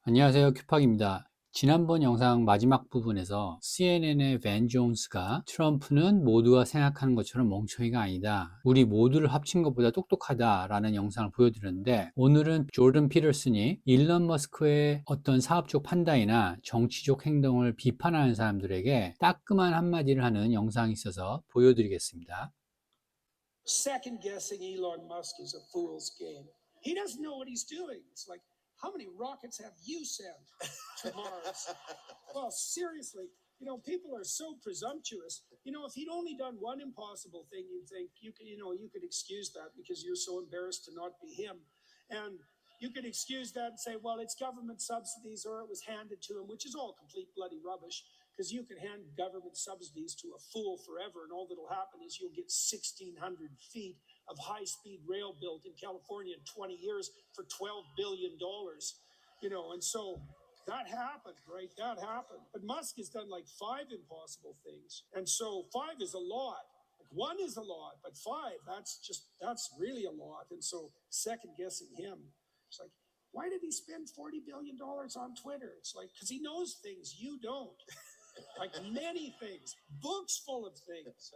안녕하세요. 큐팍입니다. 지난번 영상 마지막 부분에서 CNN의 벤 존스가 트럼프는 모두가 생각하는 것처럼 멍청이가 아니다. 우리 모두를 합친 것보다 똑똑하다라는 영상을 보여드렸는데, 오늘은 조던 피터슨이 일론 머스크의 어떤 사업적 판단이나 정치적 행동을 비판하는 사람들에게 따끔한 한마디를 하는 영상이 있어서 보여드리겠습니다. Second guessing Elon Musk is a fool's game. He doesn't know what he's doing. It's like, how many rockets have you sent to Mars? Well, seriously, people are so presumptuous. If he'd only done one impossible thing, you'd think you could excuse that because you're so embarrassed to not be him. And you could excuse that and say, well, it's government subsidies or it was handed to him, which is all complete bloody rubbish. Because you can hand government subsidies to a fool forever, and all that'll happen is you'll get 1,600 feet of high-speed rail built in California in 20 years for $12 billion. And so that happened, right? That happened. But Musk has done like 5 impossible things. And so 5 is a lot. Like 1 is a lot, but 5, that's really a lot. And so second guessing him, it's like, why did he spend $40 billion on Twitter? It's like, because he knows things you don't. Like many things, books full of things.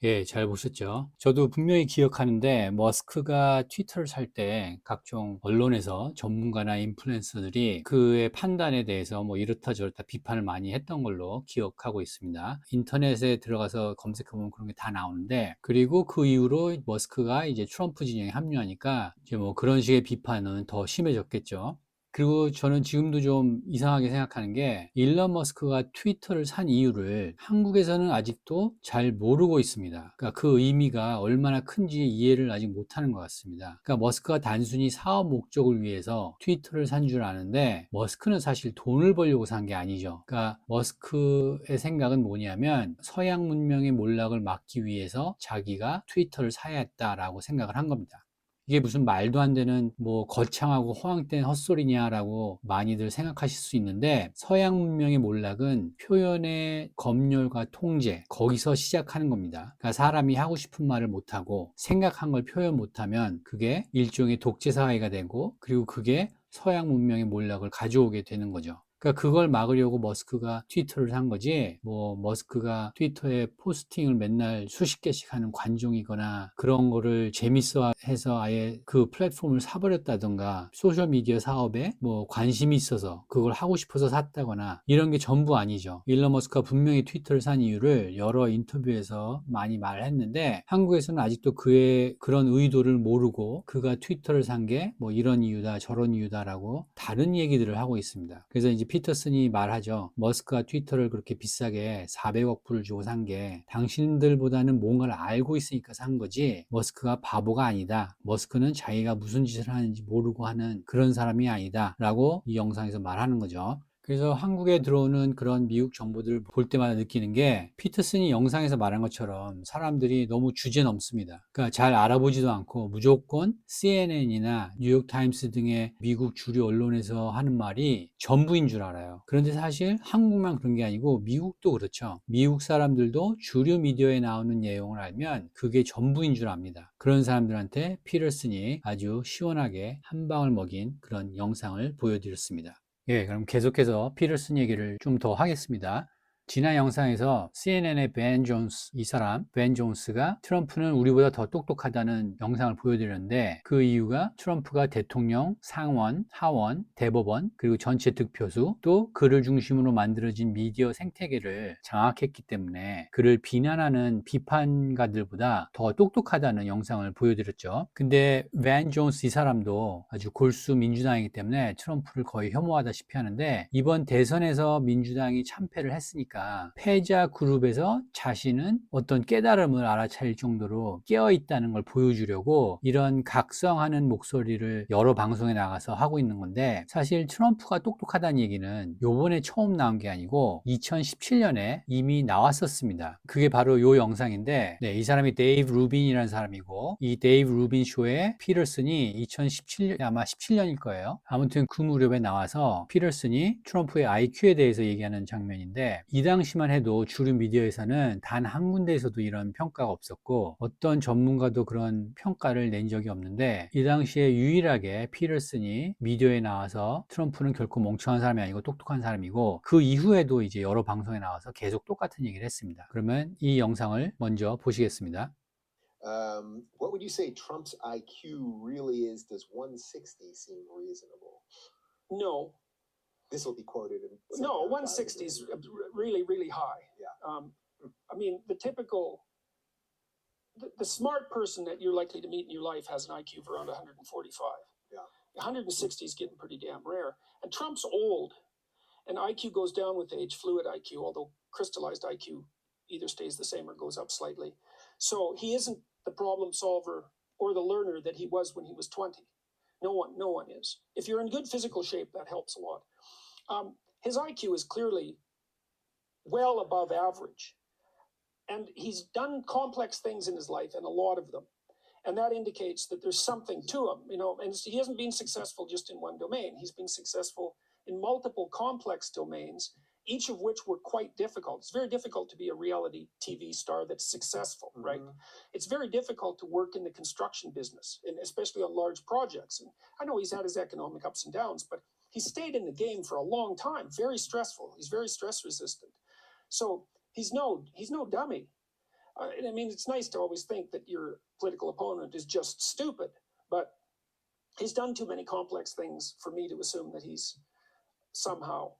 예, 잘 보셨죠? 저도 분명히 기억하는데 머스크가 트위터를 살 때 각종 언론에서 전문가나 인플루언서들이 그의 판단에 대해서 뭐 이렇다 저렇다 비판을 많이 했던 걸로 기억하고 있습니다. 인터넷에 들어가서 검색해보면 그런 게 다 나오는데, 그리고 그 이후로 머스크가 이제 트럼프 진영에 합류하니까 이제 뭐 그런 식의 비판은 더 심해졌겠죠. 그리고 저는 지금도 좀 이상하게 생각하는 게, 일론 머스크가 트위터를 산 이유를 한국에서는 아직도 잘 모르고 있습니다. 그러니까 그 의미가 얼마나 큰지 이해를 아직 못하는 것 같습니다. 그러니까 머스크가 단순히 사업 목적을 위해서 트위터를 산 줄 아는데, 머스크는 사실 돈을 벌려고 산 게 아니죠. 그러니까 머스크의 생각은 뭐냐면, 서양 문명의 몰락을 막기 위해서 자기가 트위터를 사야 했다라고 생각을 한 겁니다. 이게 무슨 말도 안 되는 뭐 거창하고 허황된 헛소리냐라고 많이들 생각하실 수 있는데, 서양 문명의 몰락은 표현의 검열과 통제, 거기서 시작하는 겁니다. 그러니까 사람이 하고 싶은 말을 못하고 생각한 걸 표현 못하면 그게 일종의 독재 사회가 되고, 그리고 그게 서양 문명의 몰락을 가져오게 되는 거죠. 그러니까 그걸 막으려고 머스크가 트위터를 산 거지, 뭐 머스크가 트위터에 포스팅을 맨날 수십 개씩 하는 관종이거나 그런 거를 재밌어 해서 아예 그 플랫폼을 사버렸다던가, 소셜미디어 사업에 뭐 관심이 있어서 그걸 하고 싶어서 샀다거나, 이런 게 전부 아니죠. 일론 머스크가 분명히 트위터를 산 이유를 여러 인터뷰에서 많이 말했는데, 한국에서는 아직도 그의 그런 의도를 모르고 그가 트위터를 산 게 뭐 이런 이유다 저런 이유다라고 다른 얘기들을 하고 있습니다. 그래서 이제 피터슨이 말하죠. 머스크가 트위터를 그렇게 비싸게 400억 불을 주고 산 게 당신들보다는 뭔가를 알고 있으니까 산 거지, 머스크가 바보가 아니다. 머스크는 자기가 무슨 짓을 하는지 모르고 하는 그런 사람이 아니다 라고 이 영상에서 말하는 거죠. 그래서 한국에 들어오는 그런 미국 정보들을 볼 때마다 느끼는 게, 피터슨이 영상에서 말한 것처럼 사람들이 너무 주제넘습니다. 그러니까 잘 알아보지도 않고 무조건 CNN이나 뉴욕타임스 등의 미국 주류 언론에서 하는 말이 전부인 줄 알아요. 그런데 사실 한국만 그런 게 아니고 미국도 그렇죠. 미국 사람들도 주류 미디어에 나오는 내용을 알면 그게 전부인 줄 압니다. 그런 사람들한테 피터슨이 아주 시원하게 한 방울 먹인 그런 영상을 보여드렸습니다. 예, 그럼 계속해서 피터슨 얘기를 좀 더 하겠습니다. 지난 영상에서 CNN의 벤 존스, 이 사람 벤 존스가 트럼프는 우리보다 더 똑똑하다는 영상을 보여드렸는데, 그 이유가 트럼프가 대통령, 상원, 하원, 대법원, 그리고 전체 득표수, 또 그를 중심으로 만들어진 미디어 생태계를 장악했기 때문에 그를 비난하는 비판가들보다 더 똑똑하다는 영상을 보여드렸죠. 근데 벤 존스 이 사람도 아주 골수 민주당이기 때문에 트럼프를 거의 혐오하다시피 하는데, 이번 대선에서 민주당이 참패를 했으니까 패자 그룹에서 자신은 어떤 깨달음을 알아차릴 정도로 깨어있다는 걸 보여주려고 이런 각성하는 목소리를 여러 방송에 나가서 하고 있는 건데, 사실 트럼프가 똑똑하다는 얘기는 요번에 처음 나온 게 아니고 2017년에 이미 나왔었습니다. 그게 바로 요 영상인데, 네, 이 사람이 데이브 루빈이라는 사람이고, 이 데이브 루빈 쇼에 피터슨이 2017년, 아마 17년일 거예요. 아무튼 그 무렵에 나와서 피터슨이 트럼프의 IQ에 대해서 얘기하는 장면인데, 이 당시만 해도 주류 미디어에서는 단 한 군데에서도 이런 평가가 없었고 어떤 전문가도 그런 평가를 낸 적이 없는데 이 당시에 유일하게 피터슨이 미디어에 나와서 트럼프는 결코 멍청한 사람이 아니고 똑똑한 사람이고 그 이후에도 이제 여러 방송에 나와서 계속 똑같은 얘기를 했습니다. 그러면 이 영상을 먼저 보시겠습니다. What would you say Trump's IQ really is? Does 160 seem reasonable? No, This will be quoted in. no, 160 is really, really high. Yeah. I mean, the smart person that you're likely to meet in your life has an IQ of around 145. Yeah. 160 is getting pretty damn rare. And Trump's old, and IQ goes down with age, fluid IQ, although crystallized IQ either stays the same or goes up slightly. So he isn't the problem solver or the learner that he was when he was 20. No one is. If you're in good physical shape, that helps a lot. His IQ is clearly well above average. And he's done complex things in his life, and a lot of them. And that indicates that there's something to him, you know, and he hasn't been successful just in one domain. He's been successful in multiple complex domains, each of which were quite difficult. It's very difficult to be a reality TV star that's successful, right? It's very difficult to work in the construction business, and especially on large projects. And I know he's had his economic ups and downs, but he stayed in the game for a long time, very stressful. He's very stress resistant. So he's no dummy. And I mean, it's nice to always think that your political opponent is just stupid, but he's done too many complex things for me to assume that he's somehow,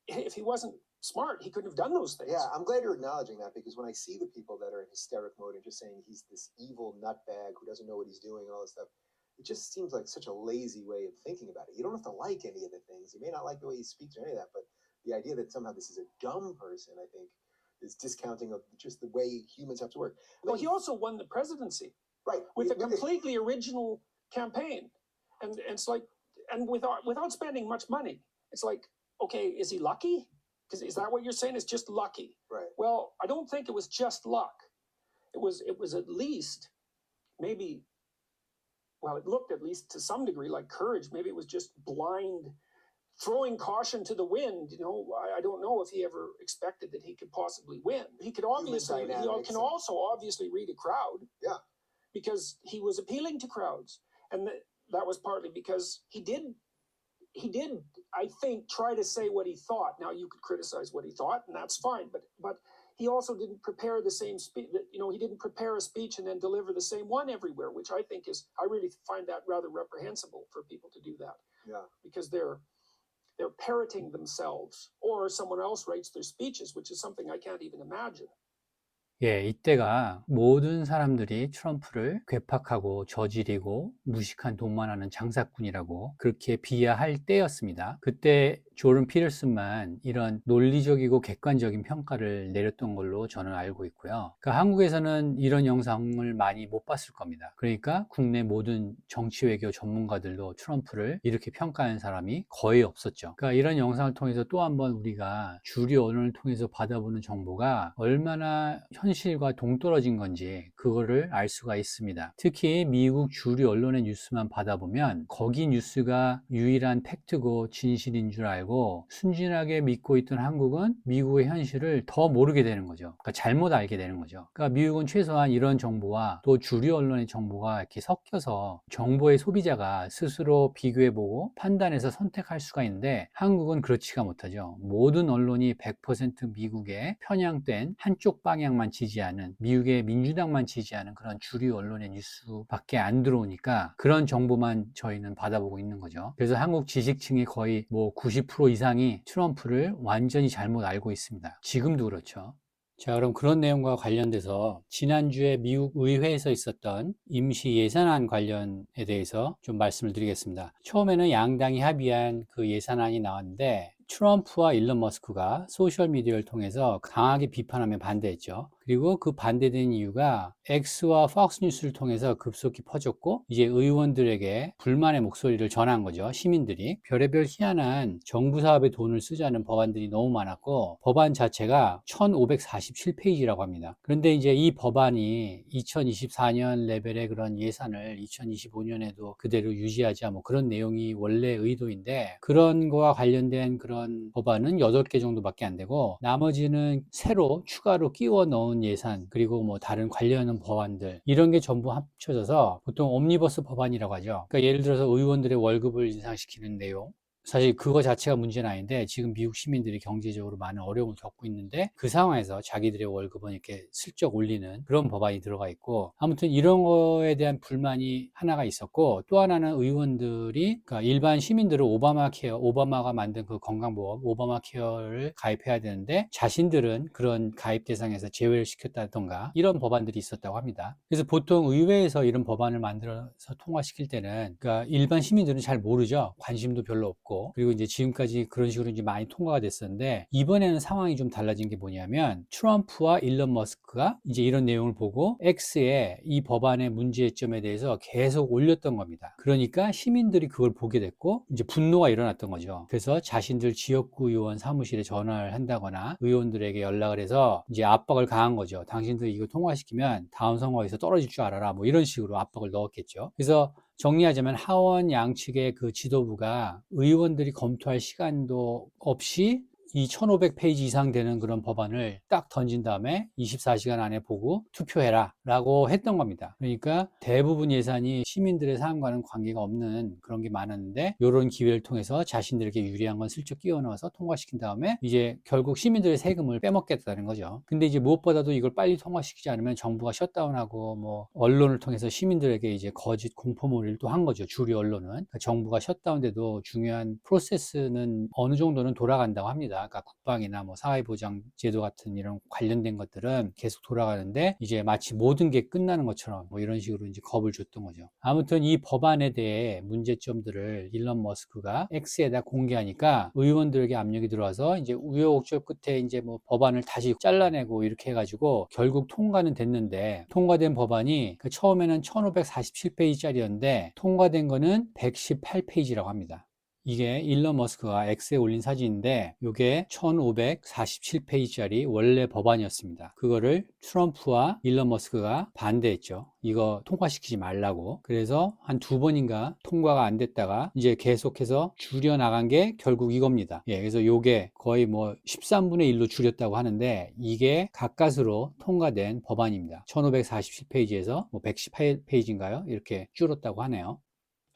if he wasn't smart, he couldn't have done those things. Yeah, I'm glad you're acknowledging that, because when I see the people that are in hysteric mode and just saying he's this evil nutbag who doesn't know what he's doing and all this stuff, it just seems like such a lazy way of thinking about it. You don't have to like any of the things. You may not like the way he speaks or any of that, but the idea that somehow this is a dumb person, I think, is discounting of just the way humans have to work. Well, he also won the presidency, right, with a completely original campaign, and it's like, and without spending much money. It's like, okay, is he lucky? Because is that what you're saying? It's just lucky. Right. Well, I don't think it was just luck. It was at least maybe. Well, it looked at least to some degree like courage. Maybe it was just blind, throwing caution to the wind. You know, I don't know if he ever expected that he could possibly win. He could obviously, he can also obviously read a crowd. Yeah. Because he was appealing to crowds. And that was partly because he did, I think, try to say what he thought. Now, you could criticize what he thought, and that's fine. But he also didn't prepare the same speech. You know, he didn't prepare a speech and then deliver the same one everywhere, which I think is, I really find that rather reprehensible for people to do that. Yeah. Because they're parroting themselves, or someone else writes their speeches, which is something I can't even imagine. 예, 이때가 모든 사람들이 트럼프를 괴팍하고 저질이고 무식한 돈만 하는 장사꾼이라고 그렇게 비하할 때였습니다. 그때 조던 피터슨만 이런 논리적이고 객관적인 평가를 내렸던 걸로 저는 알고 있고요. 그러니까 한국에서는 이런 영상을 많이 못 봤을 겁니다. 그러니까 국내 모든 정치 외교 전문가들도 트럼프를 이렇게 평가하는 사람이 거의 없었죠. 그러니까 이런 영상을 통해서 또 한번 우리가 주류 언론을 통해서 받아보는 정보가 얼마나 현실과 동떨어진 건지 그거를 알 수가 있습니다. 특히 미국 주류 언론의 뉴스만 받아보면 거기 뉴스가 유일한 팩트고 진실인 줄 알고 순진하게 믿고 있던 한국은 미국의 현실을 더 모르게 되는 거죠. 그러니까 잘못 알게 되는 거죠. 그러니까 미국은 최소한 이런 정보와 또 주류 언론의 정보가 이렇게 섞여서 정보의 소비자가 스스로 비교해보고 판단해서 선택할 수가 있는데 한국은 그렇지가 못하죠. 모든 언론이 100% 미국에 편향된 한쪽 방향만 지지하는, 미국의 민주당만 지지하는 그런 주류 언론의 뉴스밖에 안 들어오니까 그런 정보만 저희는 받아보고 있는 거죠. 그래서 한국 지식층이 거의 90% 이상이 트럼프를 완전히 잘못 알고 있습니다. 지금도 그렇죠. 자, 그럼 그런 내용과 관련돼서 지난주에 미국 의회에서 있었던 임시 예산안 관련에 대해서 좀 말씀을 드리겠습니다. 처음에는 양당이 합의한 그 예산안이 나왔는데 트럼프와 일론 머스크가 소셜미디어를 통해서 강하게 비판하며 반대했죠. 그리고 그 반대된 이유가 X와 폭스뉴스를 통해서 급속히 퍼졌고 이제 의원들에게 불만의 목소리를 전한 거죠. 시민들이. 별의별 희한한 정부 사업에 돈을 쓰자는 법안들이 너무 많았고 법안 자체가 1547페이지라고 합니다. 그런데 이제 이 법안이 2024년 레벨의 그런 예산을 2025년에도 그대로 유지하자 그런 내용이 원래 의도인데 그런 거와 관련된 그런 그런 법안은 8개 정도밖에 안 되고 나머지는 새로 추가로 끼워 넣은 예산 그리고 뭐 다른 관련한 법안들 이런 게 전부 합쳐져서 보통 옴니버스 법안이라고 하죠. 그러니까 예를 들어서 의원들의 월급을 인상시키는 내용 사실 그거 자체가 문제는 아닌데 지금 미국 시민들이 경제적으로 많은 어려움을 겪고 있는데 그 상황에서 자기들의 월급은 이렇게 슬쩍 올리는 그런 법안이 들어가 있고 아무튼 이런 거에 대한 불만이 하나가 있었고 또 하나는 의원들이 그러니까 일반 시민들은 오바마 케어, 오바마가 만든 그 건강보험 오바마 케어를 가입해야 되는데 자신들은 그런 가입 대상에서 제외를 시켰다던가 이런 법안들이 있었다고 합니다. 그래서 보통 의회에서 이런 법안을 만들어서 통과시킬 때는 그러니까 일반 시민들은 잘 모르죠. 관심도 별로 없고 그리고 이제 지금까지 그런 식으로 이제 많이 통과가 됐었는데 이번에는 상황이 좀 달라진 게 뭐냐면 트럼프와 일론 머스크가 이제 이런 내용을 보고 X에 이 법안의 문제점에 대해서 계속 올렸던 겁니다. 그러니까 시민들이 그걸 보게 됐고 이제 분노가 일어났던 거죠. 그래서 자신들 지역구 의원 사무실에 전화를 한다거나 의원들에게 연락을 해서 이제 압박을 가한 거죠. 당신들 이거 통과시키면 다음 선거에서 떨어질 줄 알아라. 뭐 이런 식으로 압박을 넣었겠죠. 그래서 정리하자면 하원 양측의 그 지도부가 의원들이 검토할 시간도 없이 이 1500페이지 이상 되는 그런 법안을 딱 던진 다음에 24시간 안에 보고 투표해라 라고 했던 겁니다. 그러니까 대부분 예산이 시민들의 삶과는 관계가 없는 그런 게 많았는데 이런 기회를 통해서 자신들에게 유리한 건 슬쩍 끼워 넣어서 통과시킨 다음에 이제 결국 시민들의 세금을 빼먹겠다는 거죠. 근데 이제 무엇보다도 이걸 빨리 통과시키지 않으면 정부가 셧다운하고 뭐 언론을 통해서 시민들에게 이제 거짓 공포몰이를 또 한 거죠. 주류 언론은. 그러니까 정부가 셧다운돼도 중요한 프로세스는 어느 정도는 돌아간다고 합니다. 그러니까 국방이나 뭐 사회보장제도 같은 이런 관련된 것들은 계속 돌아가는데 이제 마치 모든 게 끝나는 것처럼 뭐 이런 식으로 이제 겁을 줬던 거죠. 아무튼 이 법안에 대해 문제점들을 일론 머스크가 X에다 공개하니까 의원들에게 압력이 들어와서 이제 우여곡절 끝에 이제 뭐 법안을 다시 잘라내고 이렇게 해가지고 결국 통과는 됐는데 통과된 법안이 그 처음에는 1547페이지짜리였는데 통과된 거는 118페이지라고 합니다. 이게 일론 머스크가 X에 올린 사진인데 이게 1547페이지짜리 원래 법안이었습니다. 그거를 트럼프와 일론 머스크가 반대했죠. 이거 통과시키지 말라고. 그래서 한 2번인가 통과가 안 됐다가 이제 계속해서 줄여나간 게 결국 이겁니다. 예, 그래서 이게 거의 뭐 13분의 1로 줄였다고 하는데 이게 가까스로 통과된 법안입니다. 1547페이지에서 뭐 118페이지인가요? 이렇게 줄었다고 하네요.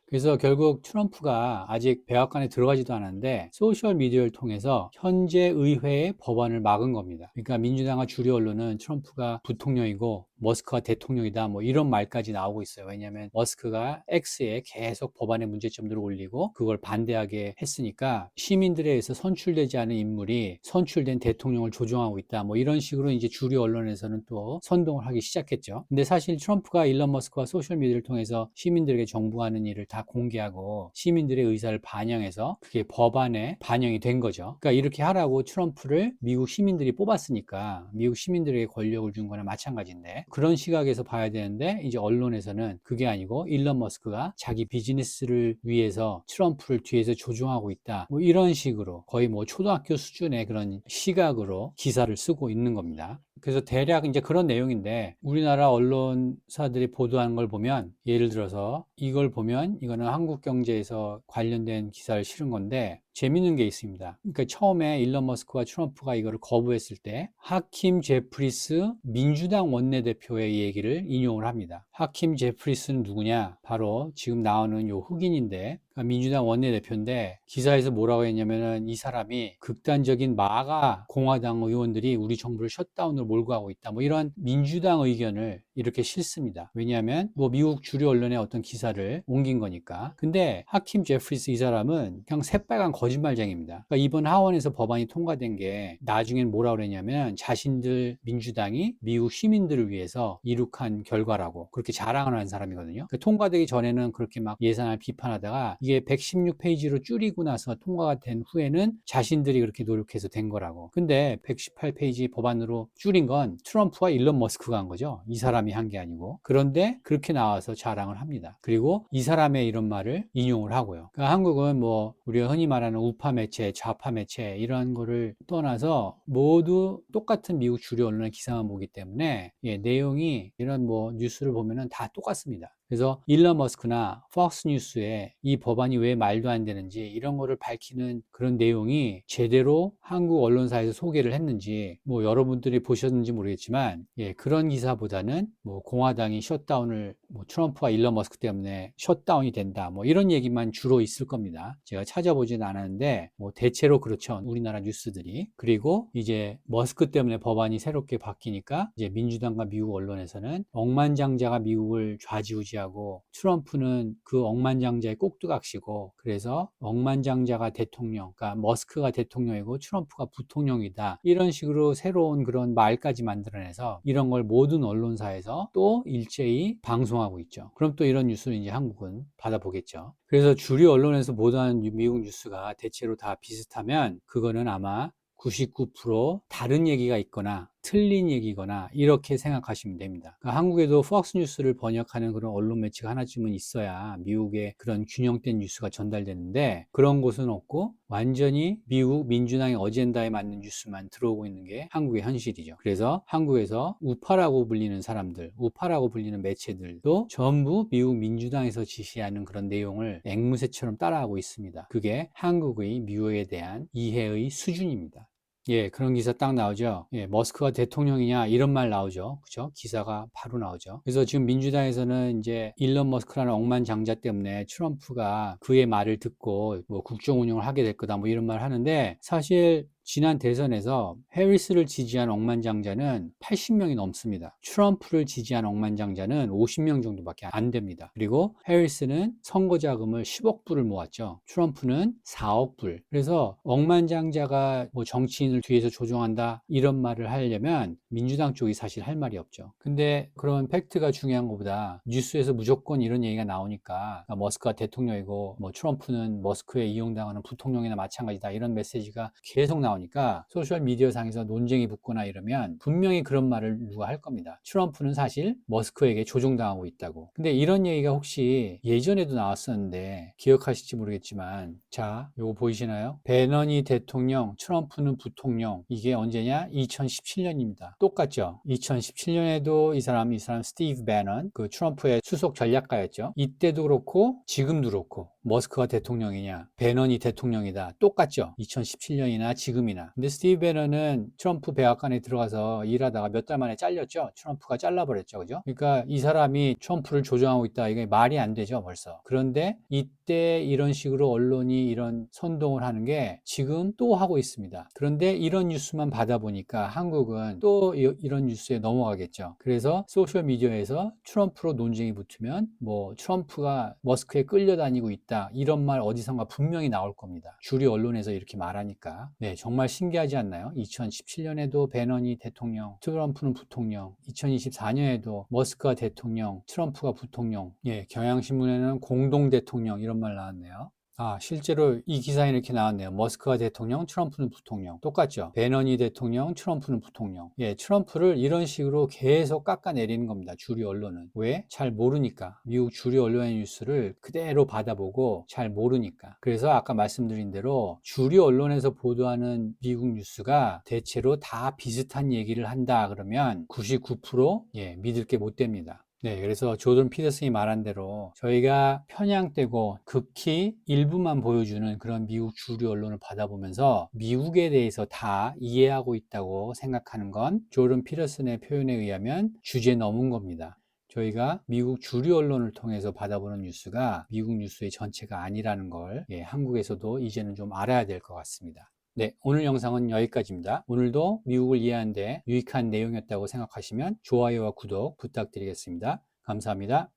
그래서 결국 트럼프가 아직 백악관에 들어가지도 않았는데 소셜미디어를 통해서 현재 의회의 법안을 막은 겁니다. 그러니까 민주당과 주류 언론은 트럼프가 부통령이고 머스크가 대통령이다 뭐 이런 말까지 나오고 있어요. 왜냐하면 머스크가 X에 계속 법안의 문제점들을 올리고 그걸 반대하게 했으니까 시민들에 의해서 선출되지 않은 인물이 선출된 대통령을 조종하고 있다 뭐 이런 식으로 이제 주류 언론에서는 또 선동을 하기 시작했죠. 근데 사실 트럼프가 일론 머스크와 소셜미디어를 통해서 시민들에게 정부가 하는 일을 다 공개하고 시민들의 의사를 반영해서 그게 법안에 반영이 된 거죠. 그러니까 이렇게 하라고 트럼프를 미국 시민들이 뽑았으니까 미국 시민들에게 권력을 준 거나 마찬가지인데 그런 시각에서 봐야 되는데 이제 언론에서는 그게 아니고 일론 머스크가 자기 비즈니스를 위해서 트럼프를 뒤에서 조종하고 있다 뭐 이런 식으로 거의 뭐 초등학교 수준의 그런 시각으로 기사를 쓰고 있는 겁니다. 그래서 대략 이제 그런 내용인데 우리나라 언론사들이 보도하는 걸 보면 예를 들어서 이걸 보면 이거는 한국경제에서 관련된 기사를 실은 건데 재밌는 게 있습니다. 그러니까 처음에 일론 머스크와 트럼프가 이거를 거부했을 때 하킴 제프리스 민주당 원내대표의 얘기를 인용을 합니다. 하킴 제프리스는 누구냐? 바로 지금 나오는 요 흑인인데 민주당 원내대표인데 기사에서 뭐라고 했냐면은 이 사람이 극단적인 마가 공화당 의원들이 우리 정부를 셧다운으로 몰고 가고 있다. 뭐 이런 민주당 의견을 이렇게 싣습니다. 왜냐하면 뭐 미국 주류 언론의 어떤 기사를 옮긴 거니까. 근데 하킴 제프리스 이 사람은 그냥 새빨간 거짓말쟁이입니다. 그러니까 이번 하원에서 법안이 통과된 게 나중엔 뭐라고 그랬냐면 자신들 민주당이 미국 시민들을 위해서 이룩한 결과라고 그렇게 자랑을 하는 사람이거든요. 그러니까 통과되기 전에는 그렇게 막 예산을 비판하다가 이게 116페이지로 줄이고 나서 통과가 된 후에는 자신들이 그렇게 노력해서 된 거라고. 근데 118페이지 법안으로 줄인 건 트럼프와 일론 머스크가 한 거죠. 이 사람이 한 게 아니고. 그런데 그렇게 나와서 자랑을 합니다. 그리고 이 사람의 이런 말을 인용을 하고요. 그러니까 한국은 뭐 우리가 흔히 말하는 우파 매체, 좌파 매체 이런 거를 떠나서 모두 똑같은 미국 주류 언론의 기사만 보기 때문에 예, 내용이 이런 뭐 뉴스를 보면은 다 똑같습니다. 그래서 일론 머스크나 폭스 뉴스에 이 법안이 왜 말도 안 되는지 이런 거를 밝히는 그런 내용이 제대로 한국 언론사에서 소개를 했는지 뭐 여러분들이 보셨는지 모르겠지만 예, 그런 기사보다는 뭐 공화당이 셧다운을 뭐 트럼프와 일론 머스크 때문에 셧다운이 된다 뭐 이런 얘기만 주로 있을 겁니다. 제가 찾아보진 않았는데 뭐 대체로 그렇죠. 우리나라 뉴스들이. 그리고 이제 머스크 때문에 법안이 새롭게 바뀌니까 이제 민주당과 미국 언론에서는 억만장자가 미국을 좌지우지하고 트럼프는 그 억만장자의 꼭두각시고 그래서 억만장자가 대통령, 그러니까 머스크가 대통령이고 트럼프가 부통령이다. 이런 식으로 새로운 그런 말까지 만들어내서 이런 걸 모든 언론사에서 또 일제히 방송하고 있죠. 그럼 또 이런 뉴스를 이제 한국은 받아보겠죠. 그래서 주류 언론에서 보도하는 미국 뉴스가 대체로 다 비슷하면 그거는 아마 99% 다른 얘기가 있거나 틀린 얘기거나 이렇게 생각하시면 됩니다. 그러니까 한국에도 폭스 뉴스를 번역하는 그런 언론 매체가 하나쯤은 있어야 미국의 그런 균형된 뉴스가 전달되는데 그런 곳은 없고 완전히 미국 민주당의 어젠다에 맞는 뉴스만 들어오고 있는 게 한국의 현실이죠. 그래서 한국에서 우파라고 불리는 사람들, 우파라고 불리는 매체들도 전부 미국 민주당에서 지시하는 그런 내용을 앵무새처럼 따라하고 있습니다. 그게 한국의 미국에 대한 이해의 수준입니다. 예, 그런 기사 딱 나오죠. 예, 머스크가 대통령이냐 이런 말 나오죠. 그죠? 기사가 바로 나오죠. 그래서 지금 민주당에서는 이제 일론 머스크라는 억만장자 때문에 트럼프가 그의 말을 듣고 뭐 국정 운영을 하게 될 거다 뭐 이런 말 하는데 사실 지난 대선에서 해리스를 지지한 억만장자는 80명이 넘습니다. 트럼프를 지지한 억만장자는 50명 정도밖에 안 됩니다. 그리고 해리스는 선거 자금을 10억 불을 모았죠. 트럼프는 4억 불. 그래서 억만장자가 뭐 정치인을 뒤에서 조종한다 이런 말을 하려면 민주당 쪽이 사실 할 말이 없죠. 근데 그런 팩트가 중요한 것보다 뉴스에서 무조건 이런 얘기가 나오니까 머스크가 대통령이고 뭐 트럼프는 머스크에 이용당하는 부통령이나 마찬가지다 이런 메시지가 계속 나오니까 소셜 미디어 상에서 논쟁이 붙거나 이러면 분명히 그런 말을 누가 할 겁니다. 트럼프는 사실 머스크에게 조종당하고 있다고. 근데 이런 얘기가 혹시 예전에도 나왔었는데 기억하실지 모르겠지만 자, 요거 보이시나요? 배너니 대통령, 트럼프는 부통령. 이게 언제냐? 2017년입니다. 똑같죠? 2017년에도 이 사람 스티브 배넌, 그 트럼프의 수석 전략가였죠. 이때도 그렇고 지금도 그렇고 머스크가 대통령이냐, 배넌이 대통령이다. 똑같죠? 2017년이나 지금이나. 근데 스티브 배넌은 트럼프 백악관에 들어가서 일하다가 몇 달 만에 잘렸죠? 트럼프가 잘라버렸죠. 그죠? 그러니까 이 사람이 트럼프를 조종하고 있다. 이게 말이 안 되죠, 벌써. 그런데 이때 이런 식으로 언론이 이런 선동을 하는 게 지금 또 하고 있습니다. 그런데 이런 뉴스만 받아보니까 한국은 또 이런 뉴스에 넘어가겠죠. 그래서 소셜미디어에서 트럼프로 논쟁이 붙으면 뭐 트럼프가 머스크에 끌려다니고 있다. 이런 말 어디선가 분명히 나올 겁니다. 주류 언론에서 이렇게 말하니까. 네, 정말 신기하지 않나요? 2017년에도 배넌이 대통령, 트럼프는 부통령, 2024년에도 머스크가 대통령, 트럼프가 부통령, 예, 경향신문에는 공동 대통령 이런 말 나왔네요. 아, 실제로 이 기사에 이렇게 나왔네요. 머스크가 대통령, 트럼프는 부통령. 똑같죠? 배넌이 대통령, 트럼프는 부통령. 예, 트럼프를 이런 식으로 계속 깎아내리는 겁니다. 주류 언론은. 왜? 잘 모르니까. 미국 주류 언론의 뉴스를 그대로 받아보고 잘 모르니까. 그래서 아까 말씀드린 대로 주류 언론에서 보도하는 미국 뉴스가 대체로 다 비슷한 얘기를 한다 그러면 99% 예, 믿을 게 못 됩니다. 네, 그래서 조던 피터슨이 말한 대로 저희가 편향되고 극히 일부만 보여주는 그런 미국 주류 언론을 받아보면서 미국에 대해서 다 이해하고 있다고 생각하는 건 조던 피터슨의 표현에 의하면 주제 넘은 겁니다. 저희가 미국 주류 언론을 통해서 받아보는 뉴스가 미국 뉴스의 전체가 아니라는 걸 예, 한국에서도 이제는 좀 알아야 될 것 같습니다. 네, 오늘 영상은 여기까지입니다. 오늘도 미국을 이해하는 데 유익한 내용이었다고 생각하시면 좋아요와 구독 부탁드리겠습니다. 감사합니다.